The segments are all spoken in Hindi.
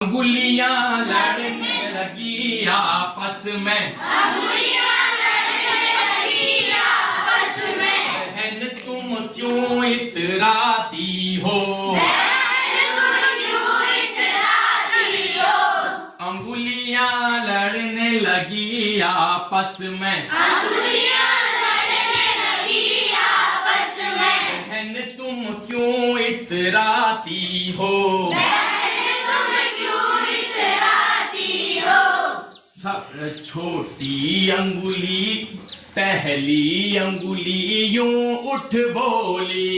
अंगुलियां लड़ने लगी आपस में, बहन तुम क्यों इतराती हो, अंगुलियां लड़ने लगी आपस में, बहन तुम क्यों इतराती हो, सब छोटी अंगुली पहली अंगुली यूं उठ बोली,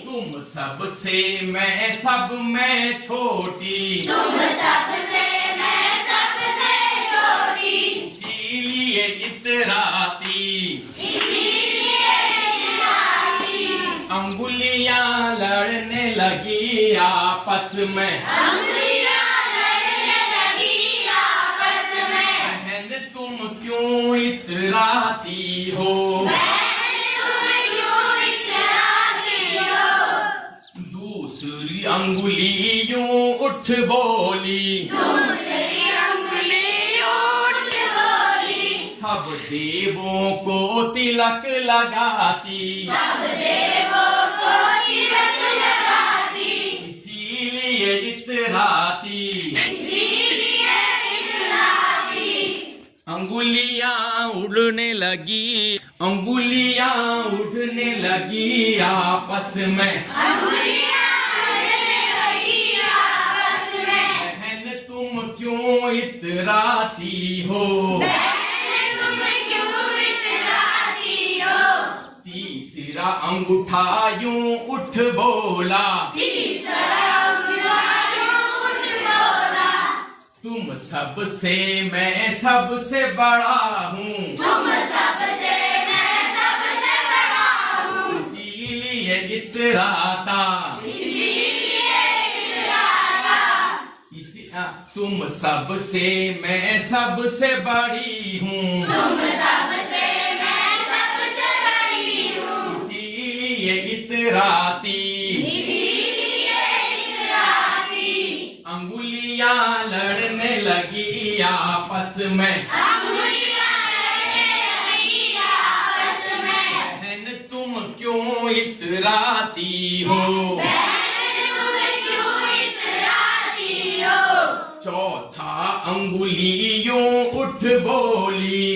तुम सबसे मैं सब में छोटी, इसीलिए इतराती, अंगुलियां लड़ने लगी आपस में, बहन तुम क्यों इतराती हो, दूसरी अंगुली यूं उठ बोली, सब देवों को तिलक लगाती, इसीलिए इतराती, अंगुलियां उड़ने लगी, अंगुलियां उड़ने लगी आपस में, बहन तुम क्यों इतराती हो, तीसरा अंगूठा यूं उठ बोला, तुम सबसे मैं सबसे बड़ा हूँ, इसीलिए इतराता, तुम सबसे मैं सबसे बड़ी हूँ, इसीलिए इतराती, अंगुलियां लड़ने लगी आपस में, बहन तुम क्यों इतराती हो, चौथा अंगुली यूं उठ बोली,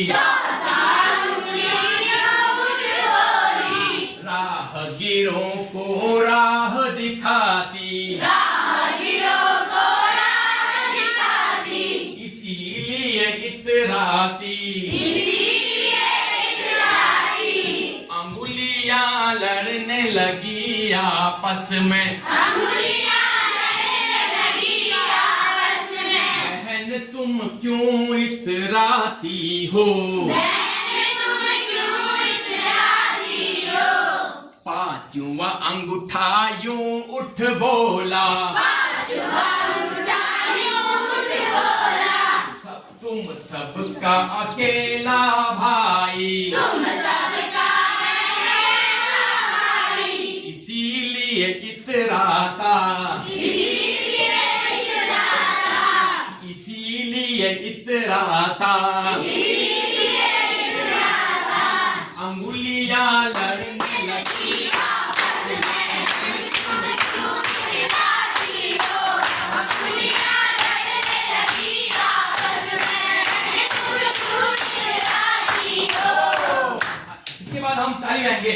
राहगीरों को राह दिखाती, इसीलिए इतराती, अंगुलियां लड़ने लगी आपस में, बहन तुम क्यों इतराती हो, पांचवा अंगूठा यूं उठ बोला, तुम सबका अकेला भाई, इसीलिए इतराता, इसीलिए इतराता, अंगुलियां लड़ने लगी आपस में, इसके बाद हम ताली गाएंगे।